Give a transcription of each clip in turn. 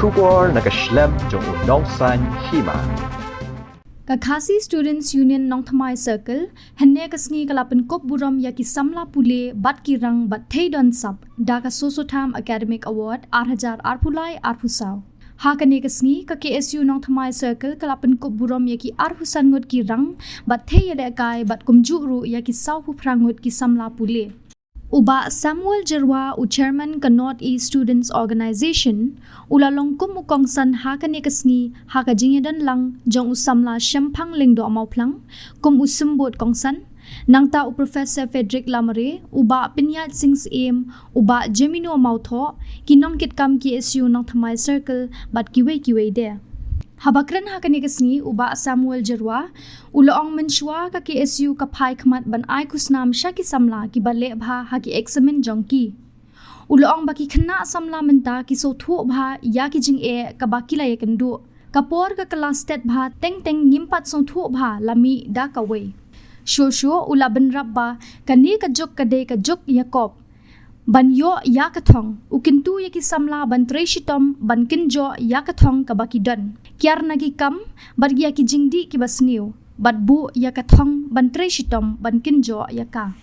Shubor nakaslem jong unongsan hima. Kakasi Students Union Nong Thamai Circle henne kasngi kalapan kop buram yaki samla pule bat kirang bat theidon sap daka sosotham academic award 8000 arpulai arpusaw hakane kasngi ka KSU Nong Thamai Circle kalapan kop buram yaki arpusan ngot kirang bat theyade kai bat kumjuru yaki saw prangut ki samla pule Uba Samuel Jerwa u chairman ka North East Students Organization ulalong kumukongsan haka ni kasngi haka jingedan lang jong usamla syempang lingdo amauplang kum usumbot kongsan nangta u Professor Frederick Lamare uba Pinyat Sings Aim uba Jemino Mautho kinong kitkam KSU Nong Thamai Circle bat kiwe de Habakran hakani kasngi uba Samuel Jerwa uloong menshwa ka KSU ka phai khmat ban ai kusnam shaki samla ki bale bha haki examen jongki uloong baki khna samla menta ki so thu bha ya ki jing e ka baki la yekendu kapor ka class stat bha teng ngimpat so thu bha lami da ka we sho ula ban rabba kani ka jok ka de ka jok yakob ban yo yakathong ukintu yaki samla ban treshitom ban kinjo yakathong kabaki don kyar nagi kam bar yaki jingdi ki basniu bat bu yakathong ban treshitom ban kinjo yaka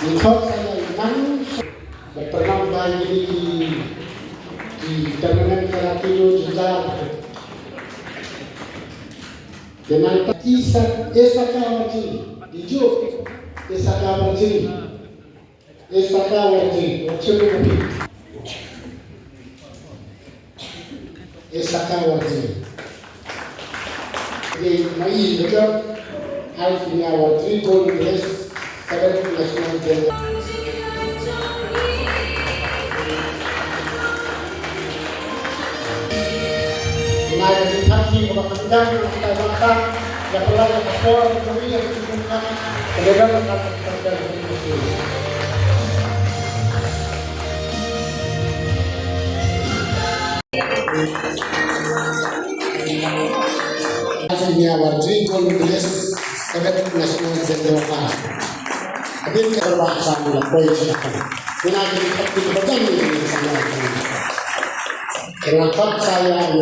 Because nang berpenambah di terminal Karatio juga dengan esa kawaji dijo esa kawaji ocelopi esa kawaji di mai betul alfinya wajib gold medalist national game United Country berkembang kita makan yang telah ekspor kami yang digunakan perdagangan antar negara. Hasilnya wajib gold medalist national game. Abin keterbahasan melampaui silakan. Menaji hati kebetulan ini sama. Kenapa saya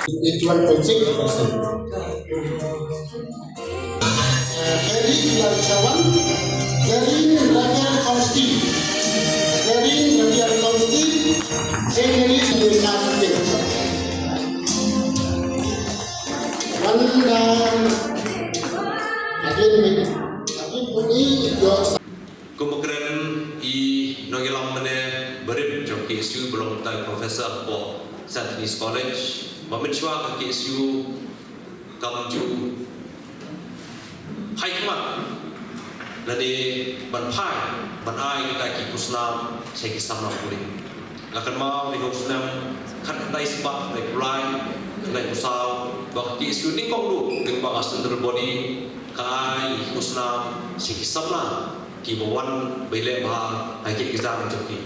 81.6%. Dari Bangsawan, dari Rakyat Kausti, saya dari Indonesia Sendiri. Kemudian i nogilang mana berim jom KSU belum tahu profesor po St. Denis College memencuak KSU kamju hai kemat dari banpai banai kita ki kusnam saya kisam nak pulih akan mau di kusnam kan dai sebab dai pulai dai kusau bak KSU ni kong lu dengan bak center body kai kusnam saya kisam lah Kibawan bela bah hakik kita mencuci.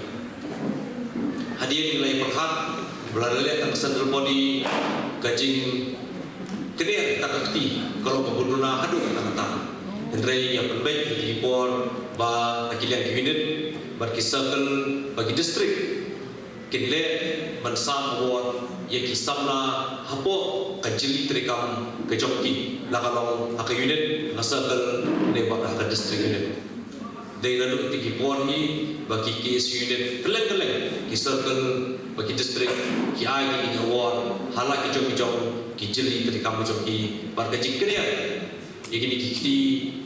Hadir nilai perhat belalai tentang central body kajing kena tak kerti kalau kebuduna hadu kata Hendrai yang terbaik di Hipor bah akilian unit bagi circle bagi distrik kinle bansam award yang kisamna hapo kajili terikam kejokki lakalong akai unit na circle ne bah distrik unit dari lalu tiki puan ni bagi KSU unit keleng ki circle bagi district ki ai ki award hala ki jom ki jeli tadi kamu jom ki barga jikriya ikini ki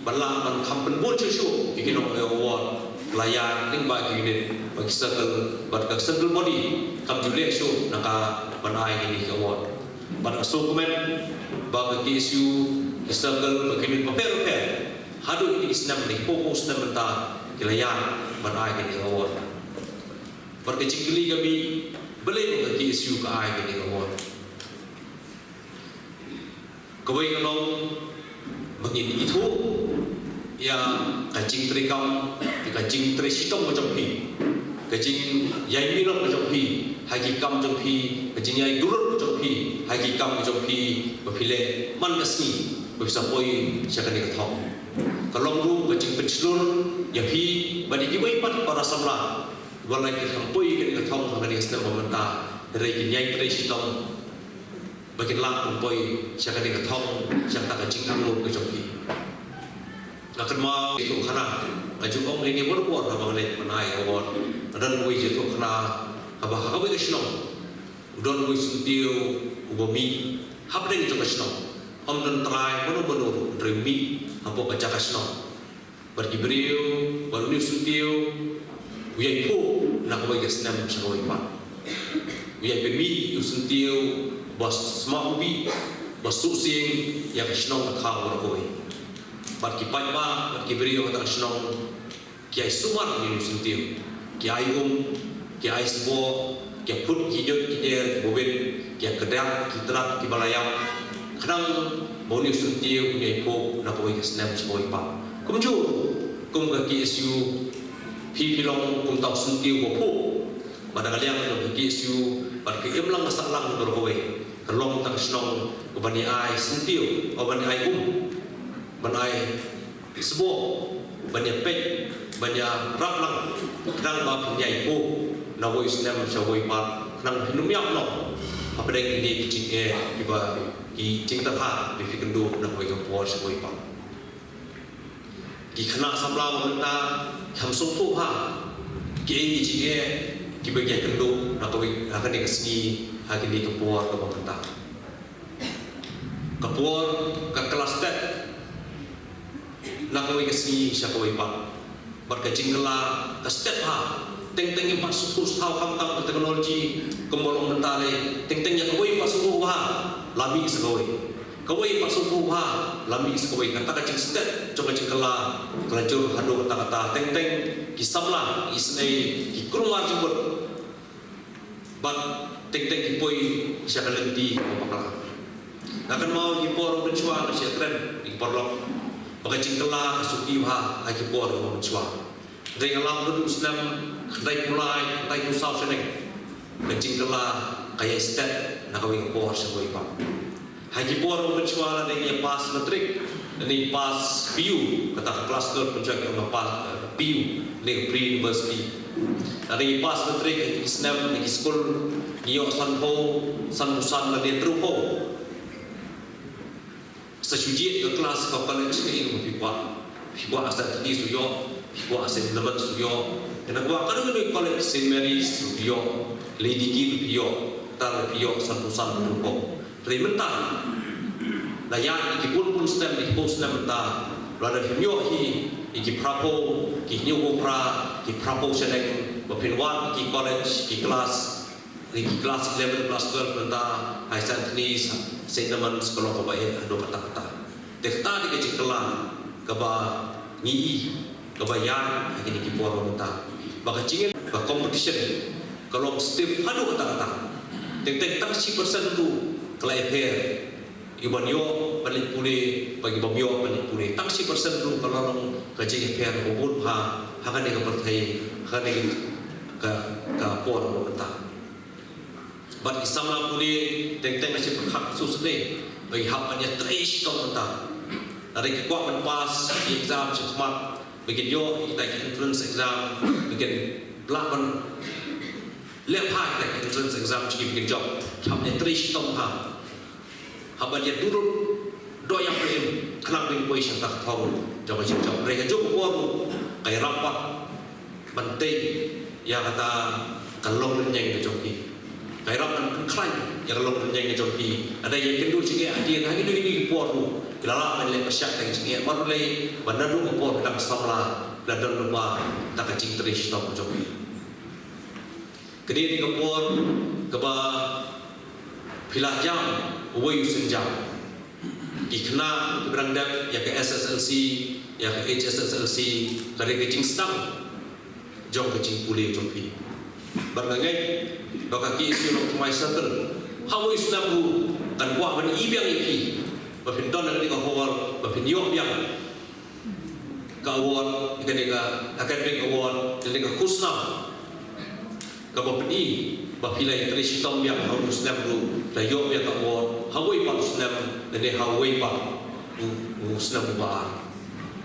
balang man kampen bon chuchu ikini award layan ning bagi unit bagi circle barga circle body kam jule show naka banai ini award barga so komen bagi KSU ki circle bagi unit paper hadu ini Islam ni fokus na menta kilayan banai kini award perkecikli kami boleh mengerti isu ke ai kini award kawai kalau begini itu ya kacing terikam kacing terisitong macam pi kacing yai milong macam pi hakikam macam pi kacing yai durut macam pi hakikam macam pi berpilih man kesni bisa poi siakan diketahui kalau lu kacing pencelur ya pi bagi kibai pat para samla walai ki kampoi ke kethong ngani sna momenta dari kinyai presitong bagi lang poi siakan diketahui siakan kacing anglo ke joki akan mau itu kana aju ong ini berbuat abang lek menai awon dan wei je tu kana abah kabai kesno udon wei sutiu ubomi habdeng tu kesno om dan trai bono remi hampo baca kasno berjibril baru ni sutiu uyai po nak wei kesnam sangoi pa uyai bemi usutiu bas smart ubi bas susing ya kesno khang berkoi bagi pajba bagi beriyo kata kesno kiai sumar ni usutiu kiai kiai sebo kiai put kijot kider bobin kiai kedang kitrak kibalayam kadang boni suntiu punya ipo nak kau ikas nem sebagai pak. Kumju, kum kaki isu pilong kum tahu suntiu bopo. Pada kalian kalau kaki isu pada kemlang masalah berkoi. Kalau tak senang bani ai suntiu, bani ai bani sebo, bani pek, bani raplang. Kadang bapa punya ipo nak kau ikas nem sebagai pak. Kadang minum yang no. Apa yang ini kecil tiba di cinta hati di fikiran nak bagi puas sebagai pak. Di kena sambil kita hamsung tu ha, di kecil di bagi kendu nak bagi akan dikasih hari ini kepuar ke bangsa. Kepuar ke kelas tet nak bagi kasih siapa bagi pak. Berkecing kelah ke step ha. Teng-teng yang pasuk tahu tentang teknologi kembolong mentale teng-teng yang kawai pasuk ha lami sekawai kawai pasuk ha lami sekawai kata kacang step coba cengkela kelajur hadu kata-kata teng-teng kisamlah isnai kikurumar jemput bat teng-teng kipoi siakan lenti mapakala akan mau kipor mencuang siakren kiporlok pakai cengkela suki ha kipor mencuang dengan lalu Islam kedai mulai kedai usah seneng kencing telah kayak step nak kawin por sebagai pak haji por mencuala dengan pas metrik ini pas PU kata kelas ke penjaga pas PU dengan pre university dari pas metrik Islam di sekolah New Sanho Sanbusan dan Truho sesuji ke kelas ke college ini pipa asal tadi suyo pipa asal lebat suyo dan aku akan kalau Saint Mary's Rio, Lady Gil Rio, tar Rio Santusan Truho. Dari mentah, layan iki pun stem di post na mentah. Rada himyo iki prapo, iki nyu pra, iki prapo seneng, bapinwan iki college, iki kelas 11 plus 12 mentah, High Saint Denis, Saint Amand sekolah kabayan ado kata-kata. Dekta di kecil kelang, kaba ngi, kaba yan, iki kipuar mentah. Baka cingin ke competition kalau Steve hadu kata-kata teng-teng tak 10% tu kalau FR iban yo balik pulih bagi bomyo balik pulih tak 10% tu kalau orang kerja FR bobot ha akan dia kepertai akan dia ke por mentah bat isamla pulih teng-teng masih berhak susne bagi haknya trace kau mentah dari kekuat menpas exam cepat bikin yo kita entrance exam bikin pelaban lepah kita entrance exam jadi bikin job sampai trish tong ha haban dia turun do yang paling kenang dengan poin yang tak tahu coba mereka job buat kay rapat penting yang kata kalong renyeng ke joki kay rapat klan yang kalong renyeng ke joki ada yang kedua sini ada yang hari ini portu kilala men le pasyak teng sini baru le banadu ko por tak samla ladon lupa tak cing trish tak joki kediri ko por keba pilah jam wayu senjam ikna berandam ya ke SSLC ya ke HSSLC dari kecing stang jong kecing pulih joki barngai baka ki isu nok mai satel hawi sunabu kan buah ban ibiang iki bapin don dengan award bapin yok yang ka award dengan academic award dengan kusna ka bapin i bapilai trish tom yang harus nabu la yok yang award hawi pa snap dengan hawi pa musnam ba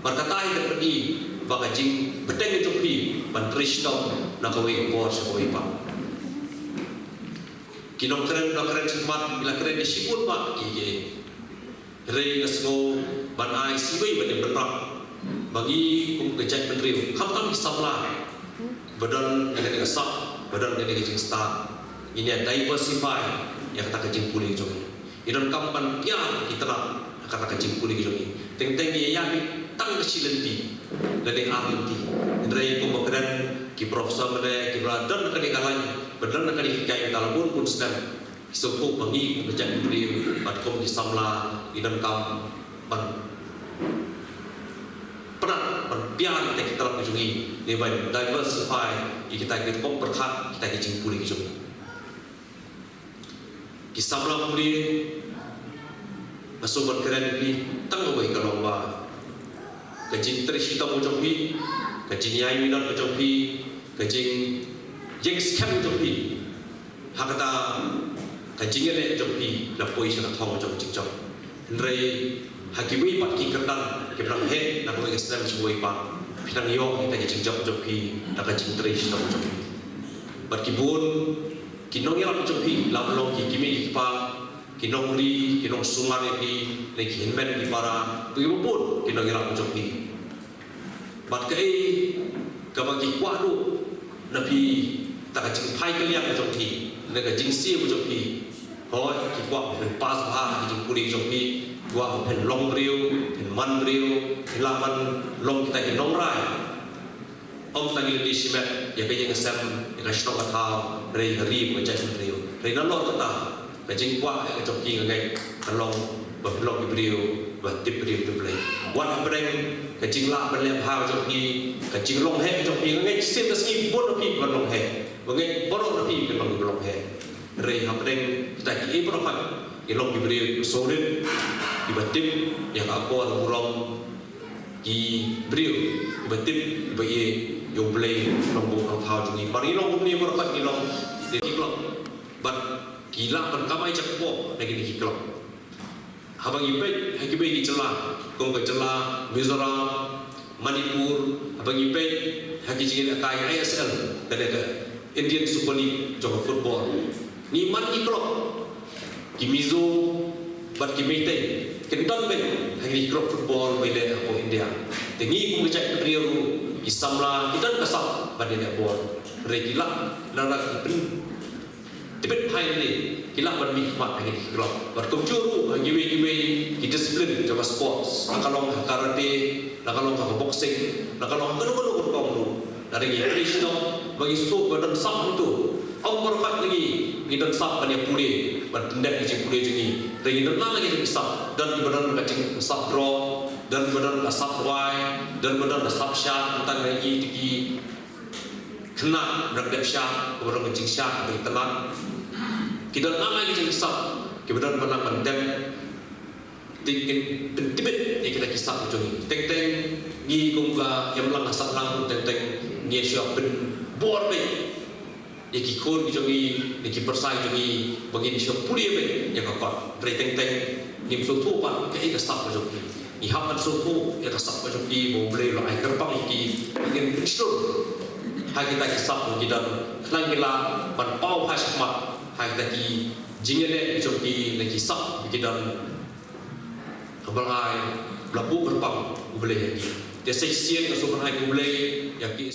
berkatai terpedi baka jing peteng itu pi ban trish tom na ka wi award sa hawi pa kinong keren semat bila keren disiput pak kiki rei ngasgo ban ai sibai ban berpak bagi kum kejat menteri kam samla badan dengan sap badan dengan kejing star ini diversify yang kata kejing pulih jogi idon kampan kia kita kata kejing pulih jogi teng ya tang kecilenti dan arti rei kum keren ki profesor mene ki badan kali kalanya benar nak dihikai dalam pun sedang sepuh bagi kerjaan beliau batkom di samla idan kam ban pernah biar kita dalam ujungi lebar diversify kita kom berkat kita kecing pulih ujungi di samla pulih masuk berkeren di tangga bagi kalau kecing terisi tamu ujungi kecing yai minat ujungi kecing Jeng skam jopi, hakata kajingan le jopi, lapoi sana thong jom jom. Nrei hakiwi pat ki kerdan, kebrang he, nak boleh kesem sebuah pat. Pinang yo kita jeng jom jopi, nak kajing trish jom jopi. Bat kibun, kinong yang jopi, lam ki kimi ki pa, kinong ri, kinong sungai ki, leki hinmen ki para, begitu pun kinong yang jopi. Bat kei, kabagi kuadu, nabi tak kecing pai kalian ke joki, negara jingsi ke joki, hoi kita pen pas ha kecing pulih joki, gua pen long brio, pen man brio, pen laman long kita ke long rai, tagi di simet, ya kaya ngesem, ya kaya stok atau rei hari macam brio, rei nalor kata, kecing gua ke joki ngai, long berlong brio, bertip brio tu beli, wan bereng kecing lah berlem ha joki, kecing long he joki ngai sim meski bon api berlong he. Bagi borong nabi ke long belong he, rei hapreng kita ki ibrahim, ilong diberi solid, dibatim yang aku ada burong ki beriu, dibatim diberi yang boleh long burong thau jungi, bari long ni borong ki long di kiklong, bat gila berkamai cakpo lagi di kiklong, habang ipe hakibe di celah, kong ke celah Mizoram, Manipur, habang ipe hakijin akai ISL, dan Indian Super League jog football. Ni man ikrok, kimizo, bat kimite, kendan ben, hari ikrok football bela aku India. Tengi ku cek priru, isamla, idan kasap badai ball. Regila, larak ipin, tibet hai ni, kila ban mikmat hari ikrok. Bat kumjuru, giwe disiplin jog sports. Nakalong karate, nakalong boxing, nakalong kanu berkongru. Dari Krishna bagi sup badan sah itu, orang berkat lagi kita sah banyak pulih, bertindak kecil pulih jadi, dari kita lagi jadi sah dan badan kecil sah draw dan badan sah wide dan badan sah shot tentang lagi tinggi kena berdekat shot, badan kecil shot dari telan, kita lagi jadi sah, kita badan pandem tingin tibet kita kisah ujung teng ni kumga yang lang asap lang teng ni siap pen bor be iki khon jogi iki persai jogi bagi siap puli be ya kakak teng ni suatu pa ke ika sap jogi i haman suatu ya sap jogi mo bre lo ai kerpang iki ingin kristur ha kita kisah kita lang gila ban pau ha sama ha kita ki jingele jogi lagi sap kita Kabalai, belapu berpang, boleh lagi. dia seksian ke sukan hai kublai yang ki